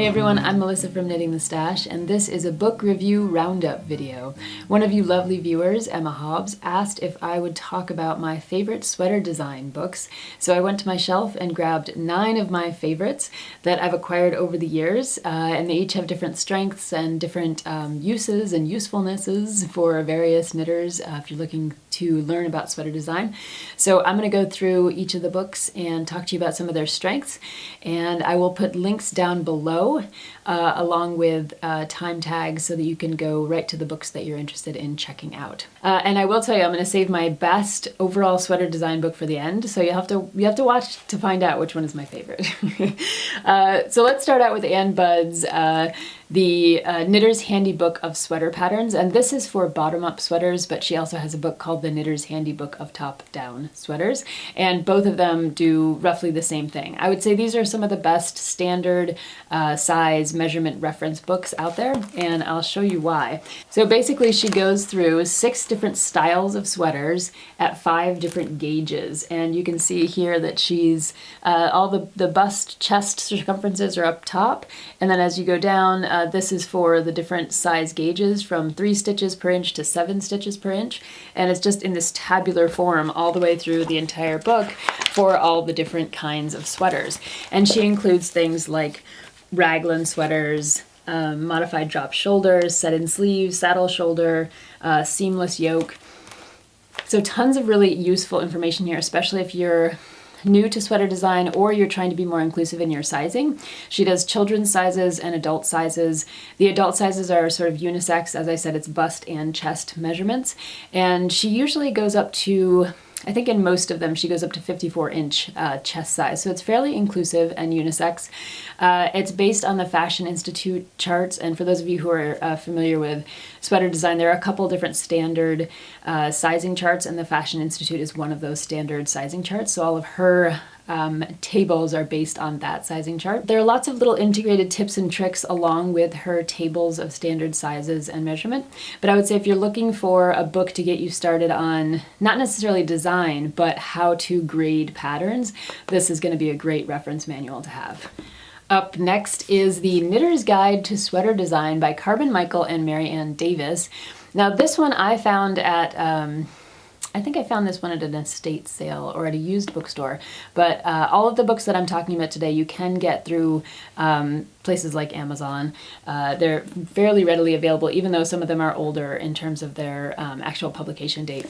Hey everyone, I'm Melissa from Knitting the Stash, and this is a book review roundup video. One of you lovely viewers, Emma Hobbs, asked if I would talk about my favorite sweater design books, so I went to my shelf and grabbed 9 of my favorites that I've acquired over the years, and they each have different strengths and different uses and usefulnesses for various knitters if you're looking to learn about sweater design. So I'm going to go through each of the books and talk to you about some of their strengths, and I will put links down below along with time tags so that you can go right to the books that you're interested in checking out. And I will tell you, I'm going to save my best overall sweater design book for the end, so you have to watch to find out which one is my favorite. So let's start out with Ann Budd's the Knitter's Handy Book of Sweater Patterns, and this is for bottom-up sweaters, but she also has a book called the Knitter's Handy Book of Top-Down Sweaters, and both of them do roughly the same thing. I would say these are some of the best standard size measurement reference books out there, and I'll show you why. So basically she goes through 6 different styles of sweaters at 5 different gauges, and you can see here that she's all the bust chest circumferences are up top, and then as you go down, this is for the different size gauges from 3 stitches per inch to 7 stitches per inch, and it's just in this tabular form all the way through the entire book for all the different kinds of sweaters. And she includes things like raglan sweaters, modified drop shoulders, set-in sleeves, saddle shoulder, seamless yoke. So tons of really useful information here, especially if you're new to sweater design or you're trying to be more inclusive in your sizing. She does children's sizes and adult sizes. The adult sizes are sort of unisex. As I said, it's bust and chest measurements. And she usually goes up to, I think in most of them, she goes up to 54-inch chest size. So it's fairly inclusive and unisex. It's based on the Fashion Institute charts. And for those of you who are familiar with sweater design, there are a couple different standard sizing charts, and the Fashion Institute is one of those standard sizing charts. So all of her tables are based on that sizing chart. There are lots of little integrated tips and tricks along with her tables of standard sizes and measurement. But I would say if you're looking for a book to get you started on not necessarily design, but how to grade patterns, this is going to be a great reference manual to have. Up next is The Knitter's Guide to Sweater Design by Carmen Michael and Mary Ann Davis. Now this one I found at I think I found this one at an estate sale or at a used bookstore, but all of the books that I'm talking about today you can get through places like Amazon. They're fairly readily available, even though some of them are older in terms of their actual publication date.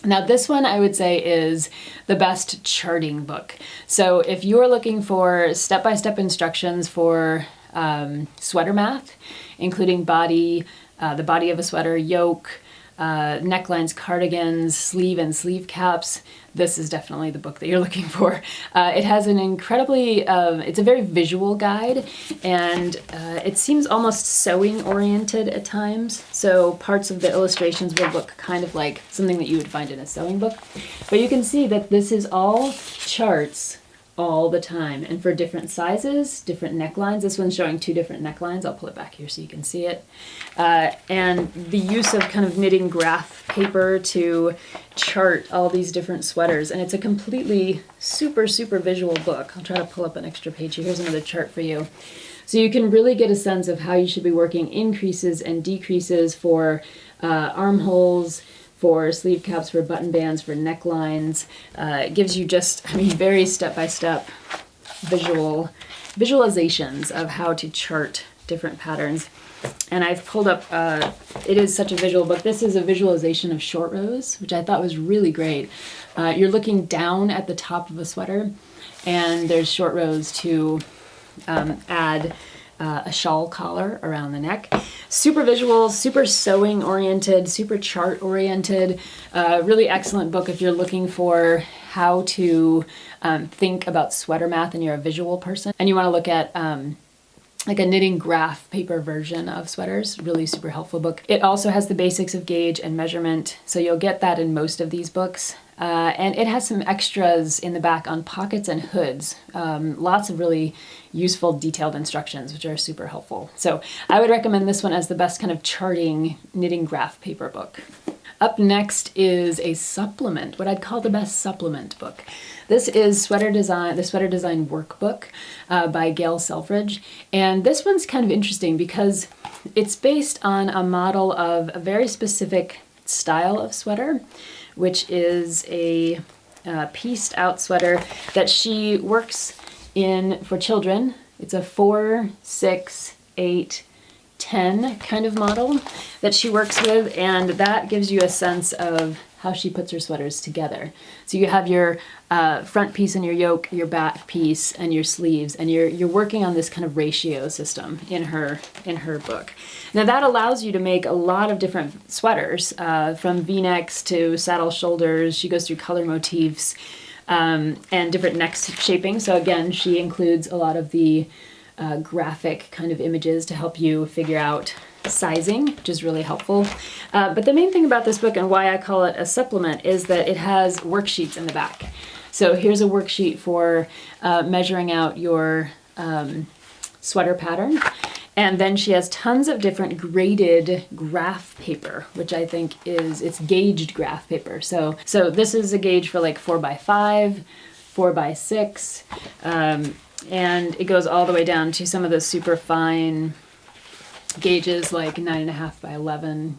Now this one I would say is the best charting book. So if you're looking for step-by-step instructions for sweater math, including body, the body of a sweater, yoke, necklines, cardigans, sleeve and sleeve caps, this is definitely the book that you're looking for. It has an incredibly, it's a very visual guide, and it seems almost sewing oriented at times. So parts of the illustrations will look kind of like something that you would find in a sewing book. But you can see that this is all charts all the time, and for different sizes, different necklines. This one's showing 2 different necklines. I'll pull it back here so you can see it. And the use of kind of knitting graph paper to chart all these different sweaters. And it's a completely super visual book. I'll try to pull up an extra page here. Here's another chart for you. So you can really get a sense of how you should be working increases and decreases for armholes, for sleeve caps, for button bands, for necklines. It gives you just, I mean, very step-by-step visualizations of how to chart different patterns. And I've pulled up, it is such a visual book. This is a visualization of short rows, which I thought was really great. You're looking down at the top of a sweater, and there's short rows to add a shawl collar around the neck. Super visual, super sewing oriented, super chart oriented. Really excellent book if you're looking for how to think about sweater math and you're a visual person and you want to look at like a knitting graph paper version of sweaters. Really super helpful book. It also has the basics of gauge and measurement, so you'll get that in most of these books. And it has some extras in the back on pockets and hoods. Lots of really useful detailed instructions, which are super helpful. So I would recommend this one as the best kind of charting knitting graph paper book. Up next is a supplement, what I'd call the best supplement book. This is the Sweater Design Workbook by Gail Selfridge. And this one's kind of interesting because it's based on a model of a very specific style of sweater, which is a pieced out sweater that she works in for children. It's a 4, 6, 8, 10 kind of model that she works with, and that gives you a sense of how she puts her sweaters together. So you have your front piece and your yoke, your back piece and your sleeves, and you're working on this kind of ratio system in her book. Now that allows you to make a lot of different sweaters, from V-necks to saddle shoulders. She goes through color motifs and different neck shaping. So again, she includes a lot of the graphic kind of images to help you figure out sizing, which is really helpful. But the main thing about this book and why I call it a supplement is that it has worksheets in the back. So here's a worksheet for measuring out your sweater pattern. And then she has tons of different graded graph paper, which I think it's gauged graph paper. So this is a gauge for like 4x5, 4x6, and it goes all the way down to some of the super fine gauges like 9.5x11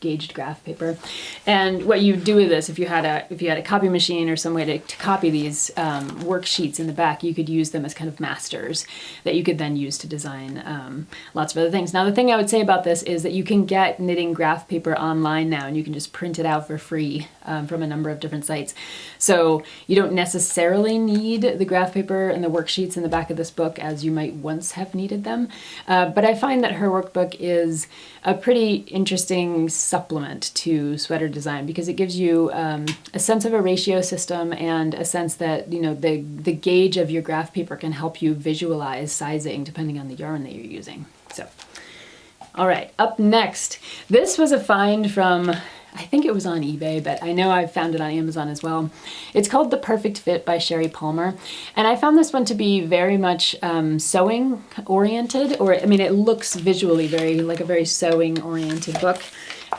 gauged graph paper. And what you do with this, if you had a copy machine or some way to copy these worksheets in the back, you could use them as kind of masters that you could then use to design lots of other things. Now the thing I would say about this is that you can get knitting graph paper online now, and you can just print it out for free from a number of different sites. So you don't necessarily need the graph paper and the worksheets in the back of this book as you might once have needed them. But I find that her workbook is a pretty interesting supplement to sweater design because it gives you a sense of a ratio system and a sense that, you know, the gauge of your graph paper can help you visualize sizing depending on the yarn that you're using. So, all right, up next, this was a find from, I think it was on eBay, but I know I found it on Amazon as well. It's called The Perfect Fit by Cherie Palmer. And I found this one to be very much sewing oriented, or I mean, it looks visually like a very sewing oriented book.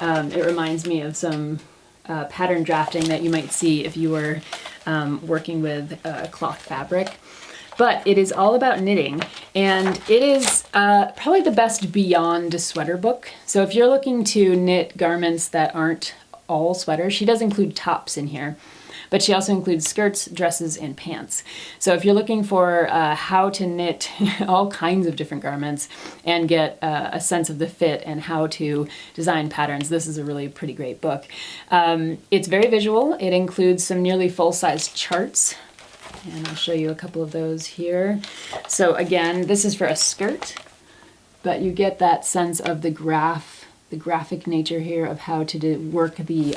It reminds me of some pattern drafting that you might see if you were working with cloth fabric. But it is all about knitting, and it is probably the best beyond sweater book. So if you're looking to knit garments that aren't all sweaters, she does include tops in here, but she also includes skirts, dresses, and pants. So if you're looking for how to knit all kinds of different garments and get a sense of the fit and how to design patterns, this is a really pretty great book. It's very visual. It includes some nearly full-size charts, and I'll show you a couple of those here. So again, this is for a skirt, but you get that sense of the graphic nature here of how to work the,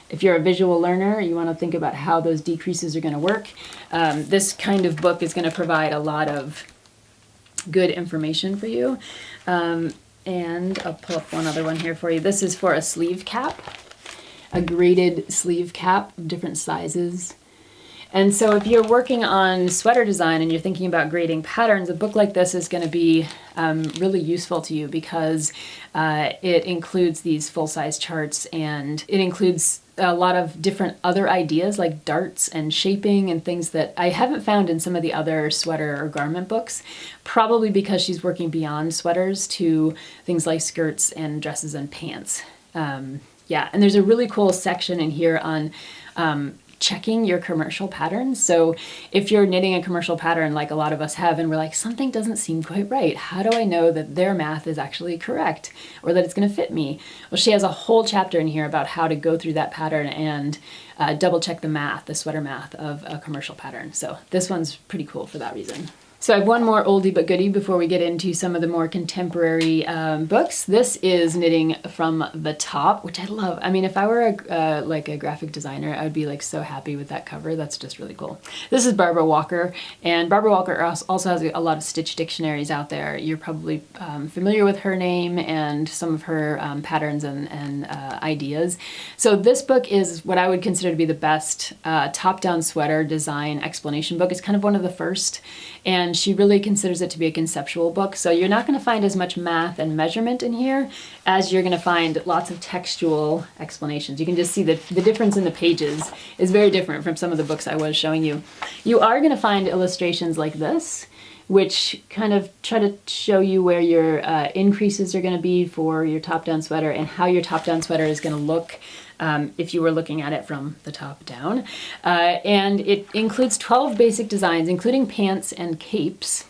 if you're a visual learner, you want to think about how those decreases are going to work. This kind of book is going to provide a lot of good information for you. And I'll pull up one other one here for you. This is for a sleeve cap, a graded sleeve cap of different sizes. And so if you're working on sweater design and you're thinking about grading patterns, a book like this is going to be really useful to you because it includes these full-size charts, and it includes a lot of different other ideas like darts and shaping and things that I haven't found in some of the other sweater or garment books, probably because she's working beyond sweaters to things like skirts and dresses and pants. Yeah, and there's a really cool section in here on checking your commercial patterns. So if you're knitting a commercial pattern like a lot of us have, and we're like, something doesn't seem quite right, how do I know that their math is actually correct or that it's going to fit me? Well, she has a whole chapter in here about how to go through that pattern and double check the math, the sweater math of a commercial pattern. So this one's pretty cool for that reason. So I have one more oldie but goodie before we get into some of the more contemporary books. This is Knitting from the Top, which I love. I mean, if I were like a graphic designer, I would be like so happy with that cover. That's just really cool. This is Barbara Walker, and Barbara Walker also has a lot of stitch dictionaries out there. You're probably familiar with her name and some of her patterns and ideas. So this book is what I would consider to be the best top-down sweater design explanation book. It's kind of one of the first, and and she really considers it to be a conceptual book. So you're not going to find as much math and measurement in here as you're going to find lots of textual explanations. You can just see that the difference in the pages is very different from some of the books I was showing you. You are going to find illustrations like this, which kind of try to show you where your increases are going to be for your top-down sweater and how your top-down sweater is going to look if you were looking at it from the top down. And it includes 12 basic designs, including pants and capes.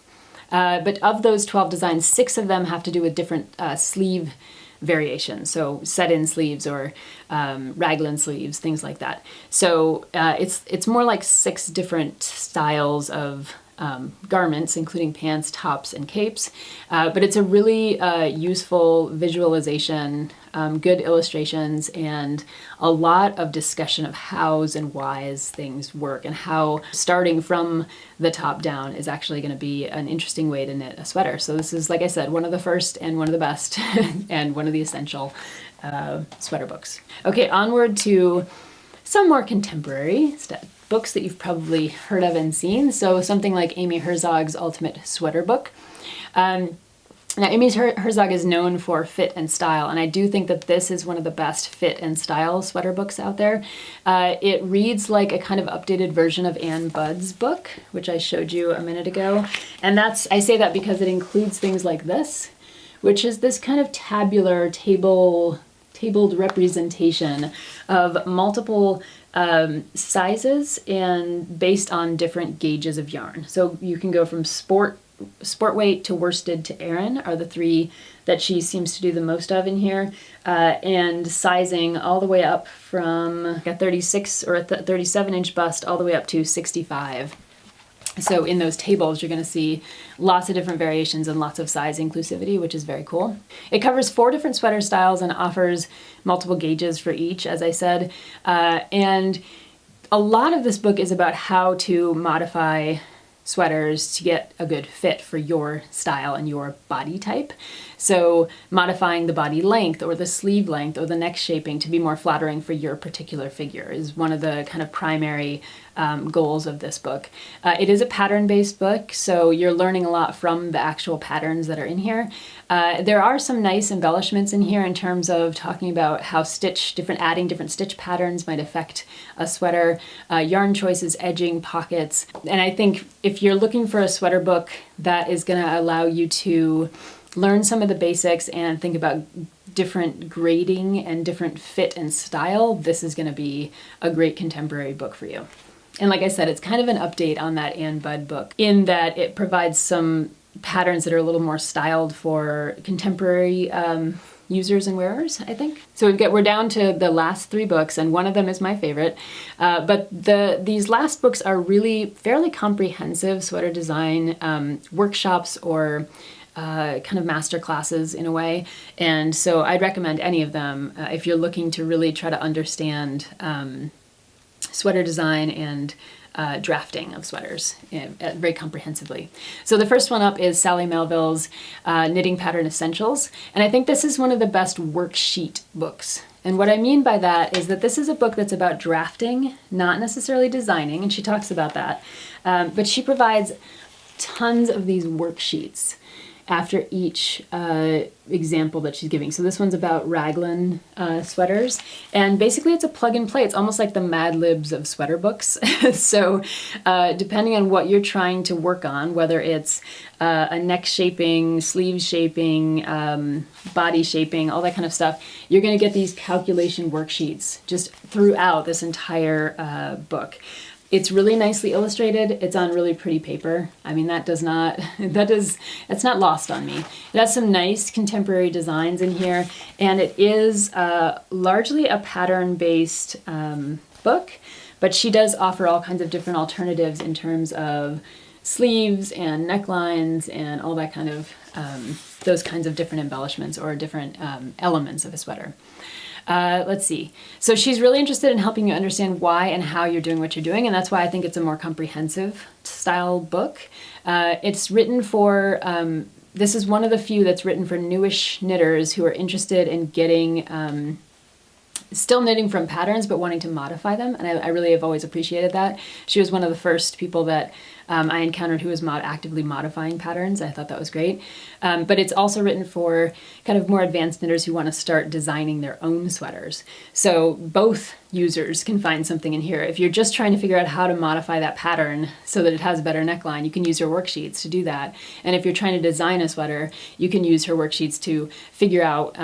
But of those 12 designs, 6 of them have to do with different sleeve variations. So set-in sleeves or raglan sleeves, things like that. So it's more like 6 different styles of garments, including pants, tops, and capes. But it's a really useful visualization, good illustrations, and a lot of discussion of hows and whys things work, and how starting from the top down is actually going to be an interesting way to knit a sweater. So this is, like I said, one of the first and one of the best and one of the essential sweater books. Okay, onward to some more contemporary books that you've probably heard of and seen. So something like Amy Herzog's Ultimate Sweater Book. Now, Amy Herzog is known for fit and style, and I do think that this is one of the best fit and style sweater books out there. It reads like a kind of updated version of Anne Budd's book, which I showed you a minute ago. And I say that because it includes things like this, which is this kind of tabular tabled representation of multiple sizes and based on different gauges of yarn. So you can go from sport weight to worsted to Aran are the 3 that she seems to do the most of in here, and sizing all the way up from a 36 or a 37-inch bust all the way up to 65. So in those tables, you're going to see lots of different variations and lots of size inclusivity, which is very cool. It covers 4 different sweater styles and offers multiple gauges for each, as I said. And a lot of this book is about how to modify sweaters to get a good fit for your style and your body type. So modifying the body length or the sleeve length or the neck shaping to be more flattering for your particular figure is one of the kind of primary goals of this book. It is a pattern-based book, so you're learning a lot from the actual patterns that are in here. There are some nice embellishments in here in terms of talking about how adding different stitch patterns might affect a sweater, yarn choices, edging, pockets. And I think if you're looking for a sweater book that is going to allow you to learn some of the basics and think about different grading and different fit and style, this is going to be a great contemporary book for you. And like I said, it's kind of an update on that Anne Budd book in that it provides some patterns that are a little more styled for contemporary users and wearers, I think. So we're down to the last 3 books, and one of them is my favorite. But these last books are really fairly comprehensive sweater design workshops or kind of master classes in a way. And so I'd recommend any of them if you're looking to really try to understand sweater design and drafting of sweaters very comprehensively. So the first one up is Sally Melville's Knitting Pattern Essentials. And I think this is one of the best worksheet books. And what I mean by that is that this is a book that's about drafting, not necessarily designing, and she talks about that. But she provides tons of these worksheets after each example that she's giving. So this one's about raglan sweaters, and basically it's a plug and play. It's almost like the Mad Libs of sweater books. So depending on what you're trying to work on, whether it's a neck shaping, sleeve shaping, body shaping, all that kind of stuff, you're going to get these calculation worksheets just throughout this entire book. It's really nicely illustrated. It's on really pretty paper. I mean, that's not lost on me. It has some nice contemporary designs in here, and it is largely a pattern-based book, but she does offer all kinds of different alternatives in terms of sleeves and necklines and all that kind of, those kinds of different embellishments or different elements of a sweater. Let's see. So she's really interested in helping you understand why and how you're doing what you're doing, and that's why I think it's a more comprehensive style book. It's written for, this is one of the few that's written for newish knitters who are interested in getting, still knitting from patterns but wanting to modify them, and I really have always appreciated that. She was one of the first people that I encountered who was actively modifying patterns. I thought that was great. But it's also written for kind of more advanced knitters who want to start designing their own sweaters. So both users can find something in here. If you're just trying to figure out how to modify that pattern so that it has a better neckline, you can use her worksheets to do that. And if you're trying to design a sweater, you can use her worksheets to figure out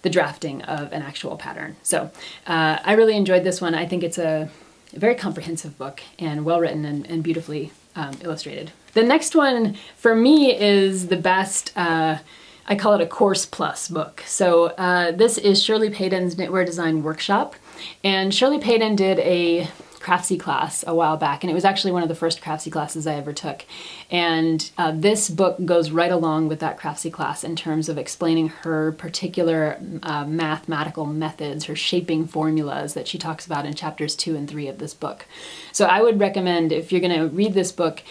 the drafting of an actual pattern. So I really enjoyed this one. I think it's a very comprehensive book and well written and beautifully illustrated. The next one for me is the best, I call it a course plus book. So this is Shirley Paden's Knitwear Design Workshop. And Shirley Paden did a Craftsy class a while back, and it was actually one of the first Craftsy classes I ever took. And this book goes right along with that Craftsy class in terms of explaining her particular mathematical methods, her shaping formulas that she talks about in chapters 2 and 3 of this book. So I would recommend, if you're going to read this book,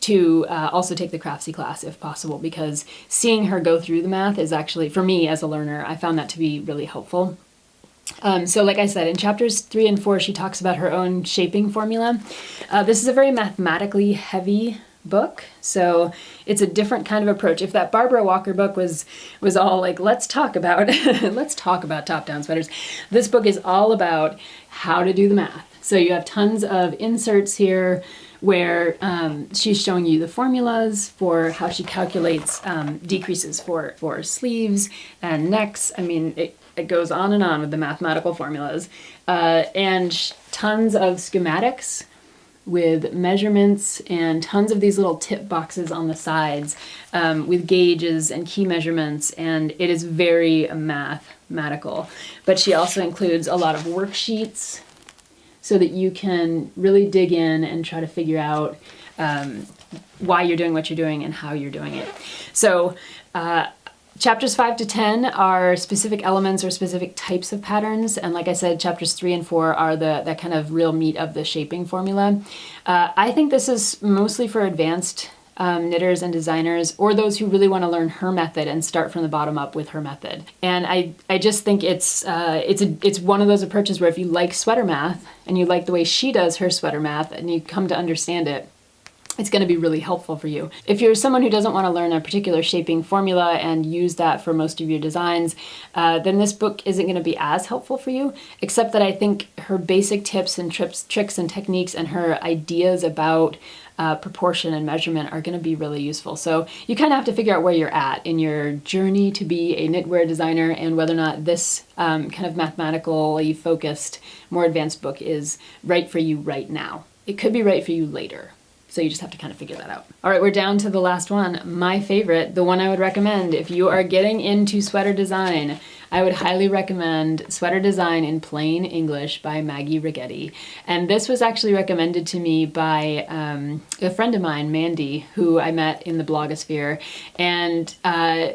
to also take the Craftsy class if possible, because seeing her go through the math is actually, for me as a learner, I found that to be really helpful. So like I said, in chapters 3 and 4, she talks about her own shaping formula. This is a very mathematically heavy book, so it's a different kind of approach. If that Barbara Walker book was all like, let's talk about top-down sweaters, this book is all about how to do the math. So you have tons of inserts here where she's showing you the formulas for how she calculates decreases for sleeves and necks. I mean, it goes on and on with the mathematical formulas. And tons of schematics with measurements and tons of these little tip boxes on the sides with gauges and key measurements, and it is very mathematical. But she also includes a lot of worksheets so that you can really dig in and try to figure out why you're doing what you're doing and how you're doing it. So chapters 5 to 10 are specific elements or specific types of patterns, and like I said, chapters 3 and 4 are that kind of real meat of the shaping formula. I think this is mostly for advanced knitters and designers, or those who really want to learn her method and start from the bottom up with her method. And I just think it's one of those approaches where if you like sweater math and you like the way she does her sweater math and you come to understand it, it's going to be really helpful for you. If you're someone who doesn't want to learn a particular shaping formula and use that for most of your designs, then this book isn't going to be as helpful for you, except that I think her basic tips and tricks and techniques and her ideas about proportion and measurement are going to be really useful. So you kind of have to figure out where you're at in your journey to be a knitwear designer and whether or not this kind of mathematically focused, more advanced book is right for you right now. It could be right for you later. So you just have to kind of figure that out. All right, we're down to the last one. My favorite, the one I would recommend if you are getting into sweater design. I would highly recommend Sweater Design in Plain English by Maggie Righetti. And this was actually recommended to me by a friend of mine, Mandy, who I met in the blogosphere. And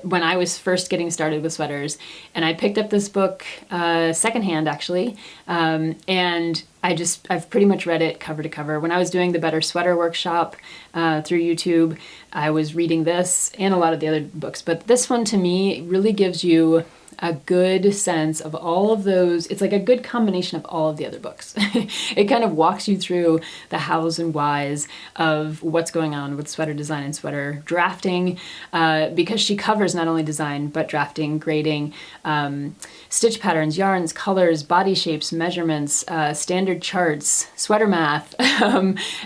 when I was first getting started with sweaters, and I picked up this book secondhand actually, and I've pretty much read it cover to cover. When I was doing the Better Sweater workshop through YouTube, I was reading this and a lot of the other books. But this one to me really gives you a good sense of all of those. It's like a good combination of all of the other books. It kind of walks you through the hows and whys of what's going on with sweater design and sweater drafting, because she covers not only design, but drafting, grading, stitch patterns, yarns, colors, body shapes, measurements, standard charts, sweater math,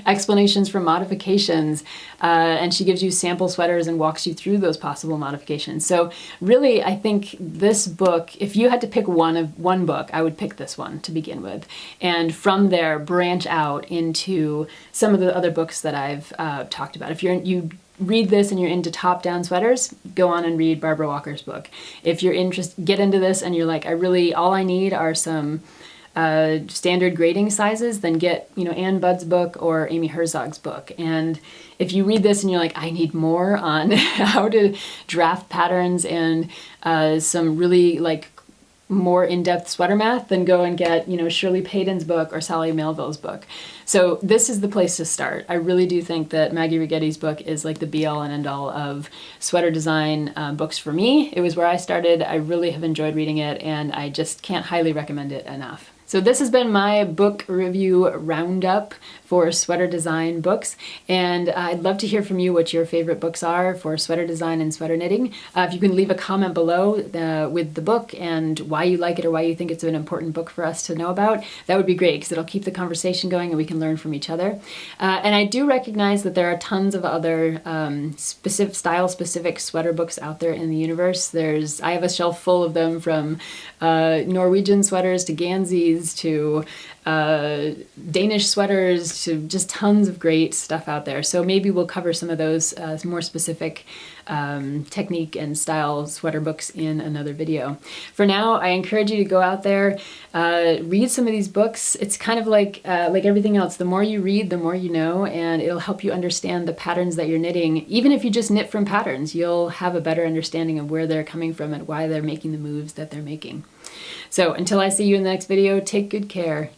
explanations for modifications, and she gives you sample sweaters and walks you through those possible modifications. So really, I think this book, if you had to pick one book, I would pick this one to begin with. And from there, branch out into some of the other books that I've talked about. If you read this and you're into top-down sweaters, go on and read Barbara Walker's book. If you're get into this and you're like, all I need are some standard grading sizes, then get Ann Budd's book or Amy Herzog's book. And if you read this and you're like, I need more on how to draft patterns and some really more in-depth sweater math, then go and get Shirley Paden's book or Sally Melville's book. So this is the place to start. I really do think that Maggie Righetti's book is like the be-all and end-all of sweater design books for me. It was where I started. I really have enjoyed reading it, and I just can't highly recommend it enough. So this has been my book review roundup for sweater design books, and I'd love to hear from you what your favorite books are for sweater design and sweater knitting. If you can leave a comment below with the book and why you like it or why you think it's an important book for us to know about, that would be great because it'll keep the conversation going and we can learn from each other. And I do recognize that there are tons of other style-specific sweater books out there in the universe. I have a shelf full of them, from Norwegian sweaters to Ganzis to Danish sweaters to just tons of great stuff out there. So maybe we'll cover some of those more specific technique and style sweater books in another video. For now, I encourage you to go out there, read some of these books. It's kind of like everything else. The more you read, the more you know, and it'll help you understand the patterns that you're knitting. Even if you just knit from patterns, you'll have a better understanding of where they're coming from and why they're making the moves that they're making. So until I see you in the next video, take good care.